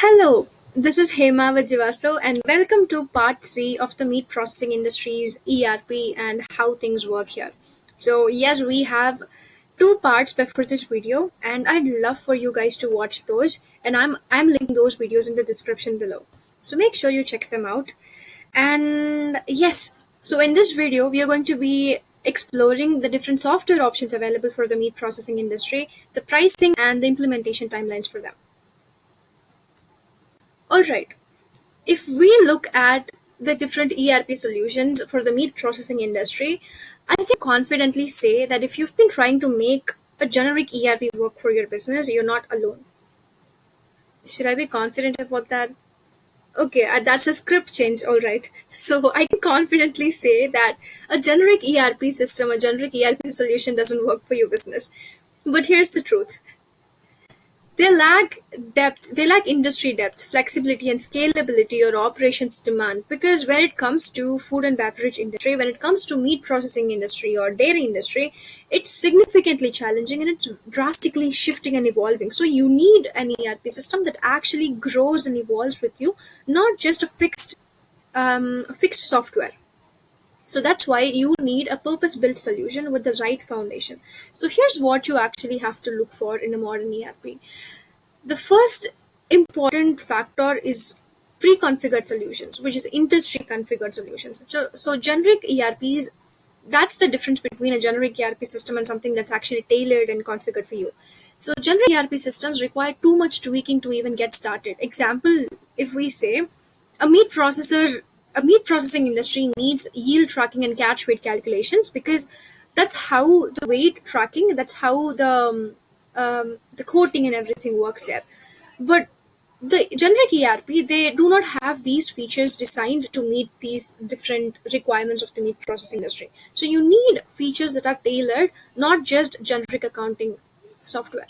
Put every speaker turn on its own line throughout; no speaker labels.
Hello, this is Hema Vajivaso, and welcome to part 3 of the meat processing industry's ERP and how things work here. So, yes, we have two parts before this video, and I'd love for you guys to watch those, and I'm linking those videos in the description below. So, make sure you check them out. And yes, so in this video, we are going to be exploring the different software options available for the meat processing industry, the pricing, and the implementation timelines for them. All right. If we look at the different ERP solutions for the meat processing industry, I can confidently say that if you've been trying to make a generic ERP work for your business, you're not alone. Should I be confident about that? Okay, that's a script change, all right. So I can confidently say that a generic ERP system, a generic ERP solution doesn't work for your business. But here's the truth. They lack depth, they lack industry depth, flexibility, and scalability or operations demand. Because when it comes to food and beverage industry, when it comes to meat processing industry or dairy industry, it's significantly challenging and it's drastically shifting and evolving. So you need an ERP system that actually grows and evolves with you, not just a fixed software. So that's why you need a purpose built solution with the right foundation. So here's what you actually have to look for in a modern ERP. The first important factor is pre-configured solutions, which is industry configured solutions. So generic ERPs, that's the difference between a generic ERP system and something that's actually tailored and configured for you. So generic ERP systems require too much tweaking to even get started. Example, if we say a meat processor, a meat processing industry needs yield tracking and catch weight calculations because that's how the weight tracking, that's how the coating and everything works there. But the generic ERP, they do not have these features designed to meet these different requirements of the meat processing industry. So you need features that are tailored, not just generic accounting software.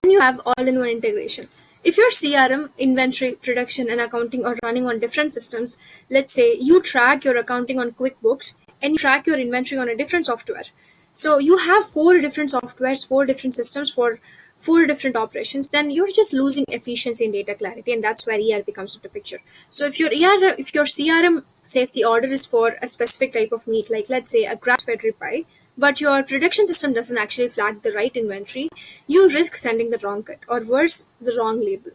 Then you have all-in-one integration. If your CRM, inventory, production, and accounting are running on different systems, let's say you track your accounting on QuickBooks and you track your inventory on a different software. So you have four different softwares, four different systems for four different operations, then you're just losing efficiency and data clarity, and that's where ERP comes into picture. So if your CRM says the order is for a specific type of meat, like let's say a grass-fed ribeye, but your production system doesn't actually flag the right inventory, you risk sending the wrong cut or worse, the wrong label.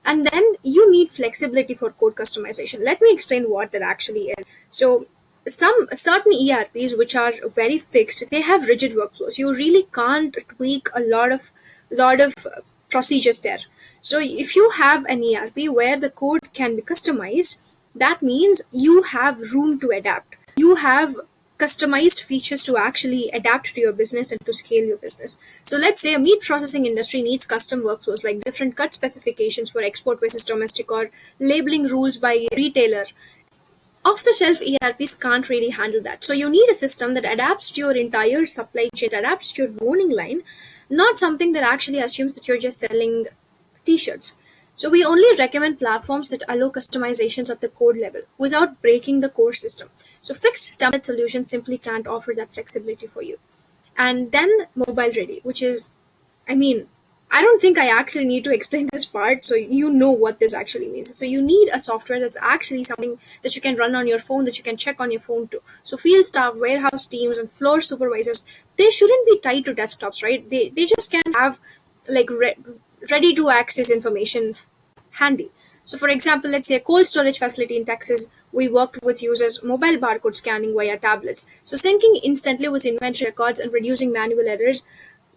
And then you need flexibility for code customization. Let me explain what that actually is. So some certain ERPs which are very fixed, they have rigid workflows. You really can't tweak a lot of procedures there. So if you have an ERP where the code can be customized, that means you have room to adapt. You have customized features to actually adapt to your business and to scale your business. So let's say a meat processing industry needs custom workflows like different cut specifications for export versus domestic or labeling rules by retailer. Off the shelf ERPs can't really handle that. So you need a system that adapts to your entire supply chain, that adapts to your morning line, not something that actually assumes that you're just selling t-shirts. So we only recommend platforms that allow customizations at the code level without breaking the core system. So fixed template solutions simply can't offer that flexibility for you. And then mobile ready, which is, I mean, I don't think I actually need to explain this part, so you know what this actually means. So you need a software that's actually something that you can run on your phone, that you can check on your phone too. So field staff, warehouse teams, and floor supervisors, they shouldn't be tied to desktops, right? They just can have like ready to access information handy. So for example, let's say a cold storage facility in Texas, we worked with users mobile barcode scanning via tablets. So syncing instantly with inventory records and reducing manual errors,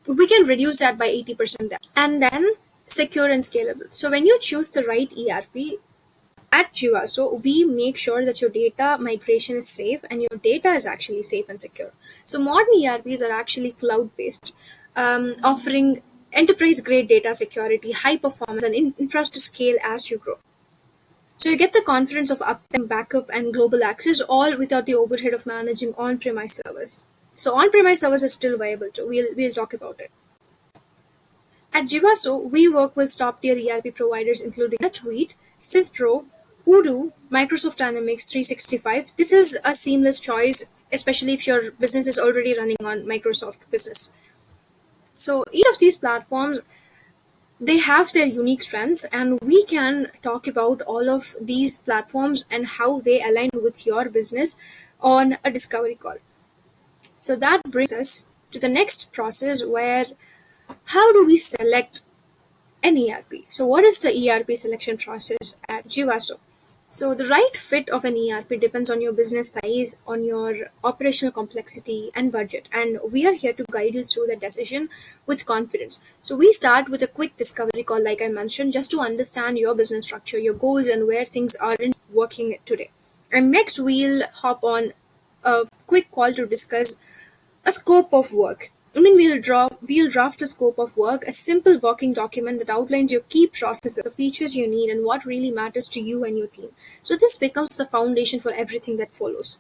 we can reduce that by 80% there. And then secure and scalable. So when you choose the right ERP at Jivaso, we make sure that your data migration is safe and your data is actually safe and secure. So modern ERPs are actually cloud-based, offering enterprise-grade data security, high performance, and infrastructure scale as you grow. So you get the confidence of uptime, backup, and global access, all without the overhead of managing on-premise servers. So on-premise servers are still viable too. We'll talk about it. At Jivaso, we work with top-tier ERP providers including NetSuite, Syspro, Odoo, Microsoft Dynamics 365. This is a seamless choice, especially if your business is already running on Microsoft Business. So each of these platforms they have their unique strengths, and we can talk about all of these platforms and how they align with your business on a discovery call. So that brings us to the next process, where how do we select an ERP? So what is the ERP selection process at Jivaso? So the right fit of an ERP depends on your business size, on your operational complexity and budget. And we are here to guide you through the decision with confidence. So we start with a quick discovery call, like I mentioned, just to understand your business structure, your goals, and where things aren't working today. And next we'll hop on a quick call to discuss a scope of work. We'll draft a scope of work, a simple working document that outlines your key processes, the features you need, and what really matters to you and your team. So this becomes the foundation for everything that follows.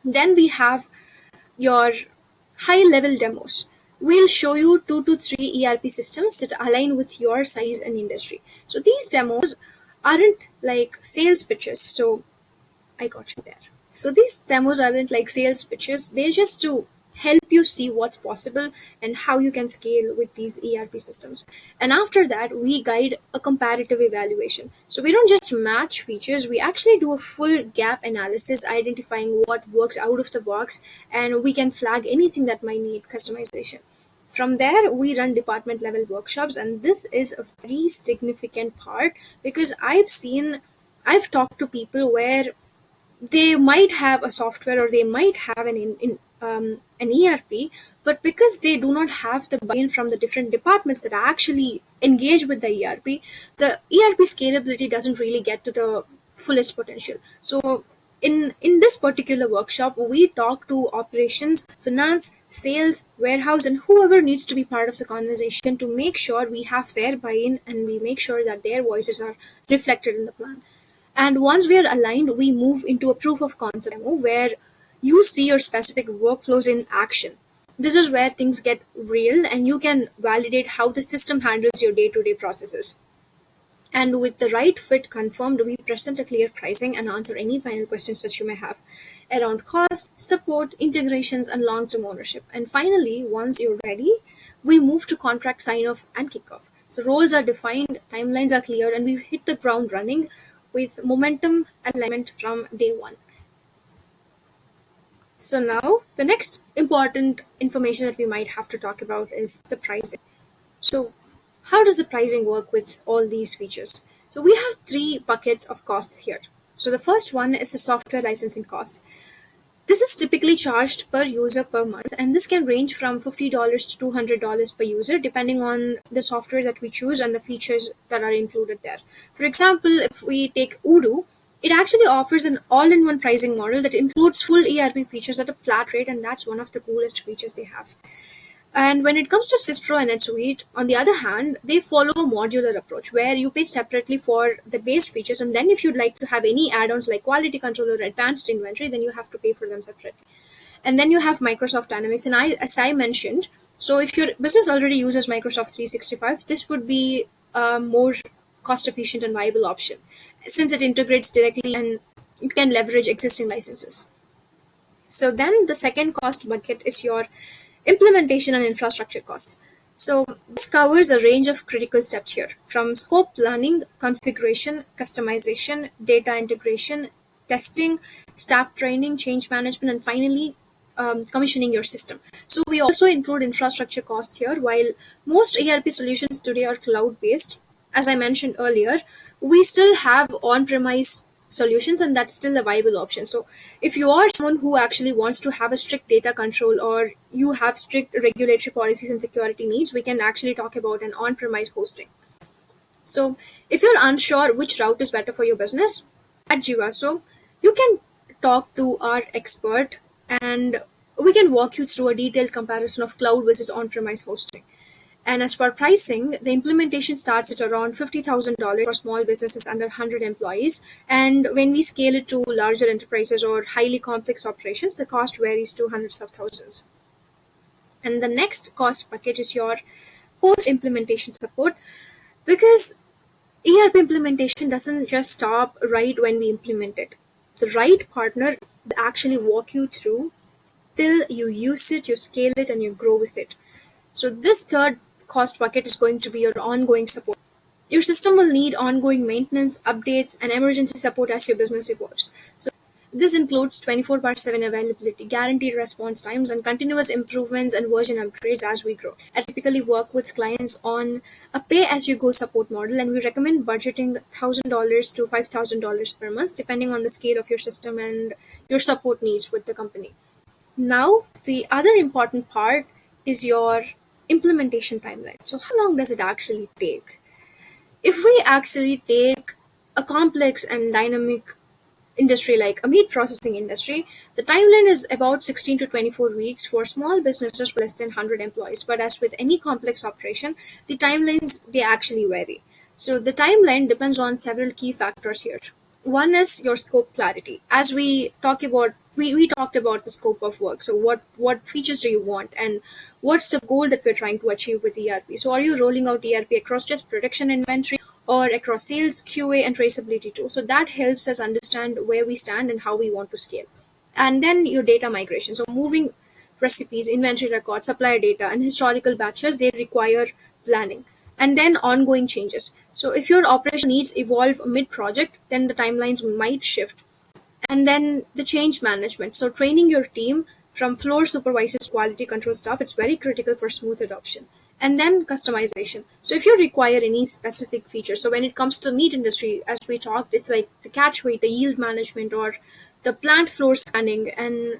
Then we have your high level demos. We'll show you 2 to 3 ERP systems that align with your size and industry. So these demos aren't like sales pitches. So I got you there. So these demos aren't like sales pitches, they're just to help you see what's possible and how you can scale with these ERP systems. And after that, we guide a comparative evaluation. So we don't just match features, we actually do a full gap analysis, identifying what works out of the box, and we can flag anything that might need customization. From there, we run department level workshops, and this is a very significant part because I've talked to people where they might have a software or they might have an ERP, but because they do not have the buy-in from the different departments that actually engage with the ERP scalability doesn't really get to the fullest potential. So in this particular workshop, we talk to operations, finance, sales, warehouse, and whoever needs to be part of the conversation to make sure we have their buy-in and we make sure that their voices are reflected in the plan. And once we are aligned, we move into a proof of concept demo where you see your specific workflows in action. This is where things get real and you can validate how the system handles your day to day processes. And with the right fit confirmed, we present a clear pricing and answer any final questions that you may have around cost, support, integrations, and long term ownership. And finally, once you're ready, we move to contract sign off and kickoff. So roles are defined, timelines are clear, and we hit the ground running with momentum alignment from day one. So now the next important information that we might have to talk about is the pricing. So how does the pricing work with all these features? So we have 3 buckets of costs here. So the first one is the software licensing costs. This is typically charged per user per month, and this can range from $50 to $200 per user, depending on the software that we choose and the features that are included there. For example, if we take Odoo, it actually offers an all-in-one pricing model that includes full ERP features at a flat rate, and that's one of the coolest features they have. And when it comes to Sistro and NetSuite, on the other hand, they follow a modular approach where you pay separately for the base features, and then if you'd like to have any add-ons like quality control or advanced inventory, then you have to pay for them separately. And then you have Microsoft Dynamics, and as I mentioned, so if your business already uses Microsoft 365, this would be a more cost-efficient and viable option since it integrates directly and you can leverage existing licenses. So then the second cost bucket is your implementation and infrastructure costs. So this covers a range of critical steps here, from scope planning, configuration, customization, data integration, testing, staff training, change management, and finally commissioning your system. So we also include infrastructure costs here. While most ERP solutions today are cloud-based, as I mentioned earlier, we still have on-premise solutions, and that's still a viable option. So if you are someone who actually wants to have a strict data control or you have strict regulatory policies and security needs, we can actually talk about an on-premise hosting. So if you're unsure which route is better for your business, at Jivaso, you can talk to our expert and we can walk you through a detailed comparison of cloud versus on-premise hosting. And as for pricing, the implementation starts at around $50,000 for small businesses under 100 employees. And when we scale it to larger enterprises or highly complex operations, the cost varies to hundreds of thousands. And the next cost bucket is your post implementation support, because ERP implementation doesn't just stop right when we implement it. The right partner will actually walk you through till you use it, you scale it, and you grow with it. So this third cost bucket is going to be your ongoing support. Your system will need ongoing maintenance, updates, and emergency support as your business evolves. So this includes 24/7 availability, guaranteed response times, and continuous improvements and version upgrades as we grow. I typically work with clients on a pay-as-you-go support model, and we recommend budgeting $1,000 to $5,000 per month, depending on the scale of your system and your support needs with the company. Now, the other important part is your implementation timeline. So, how long does it actually take? If we actually take a complex and dynamic industry like a meat processing industry, the timeline is about 16 to 24 weeks for small businesses with less than 100 employees. But as with any complex operation, the timelines they actually vary. So the timeline depends on several key factors here. One is your scope clarity. As we talked about the scope of work. So what features do you want and what's the goal that we're trying to achieve with ERP? So are you rolling out ERP across just production inventory or across sales, QA, and traceability too? So that helps us understand where we stand and how we want to scale. And then your data migration. So moving recipes, inventory records, supplier data, and historical batches, they require planning. And then ongoing changes. So if your operation needs evolve mid-project, then the timelines might shift. And then the change management. So training your team from floor supervisors to quality control staff, it's very critical for smooth adoption. And then customization. So if you require any specific feature, so when it comes to meat industry, as we talked, it's like the catch weight, the yield management, or the plant floor scanning. And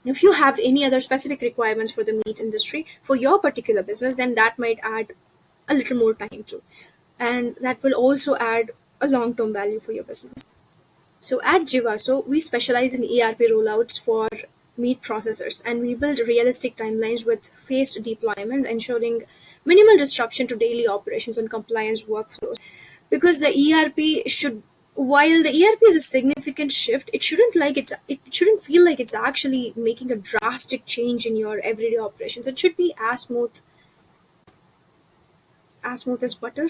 if you have any other specific requirements for the meat industry for your particular business, then that might add a little more time too. And that will also add a long-term value for your business. So at Jivaso, we specialize in ERP rollouts for meat processors, and we build realistic timelines with phased deployments, ensuring minimal disruption to daily operations and compliance workflows. Because the ERP should, while the ERP is a significant shift, it shouldn't feel like it's actually making a drastic change in your everyday operations. It should be as smooth as butter.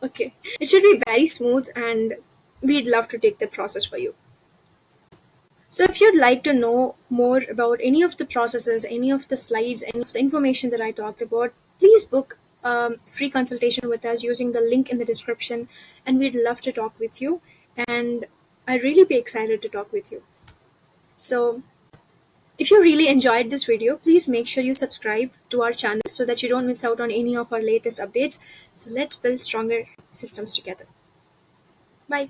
Okay, it should be very smooth, and we'd love to take that process for you. So if you'd like to know more about any of the processes, any of the slides, any of the information that I talked about, please book a free consultation with us using the link in the description, and we'd love to talk with you. And I'd really be excited to talk with you. So if you really enjoyed this video, please make sure you subscribe to our channel so that you don't miss out on any of our latest updates. So let's build stronger systems together. Bye.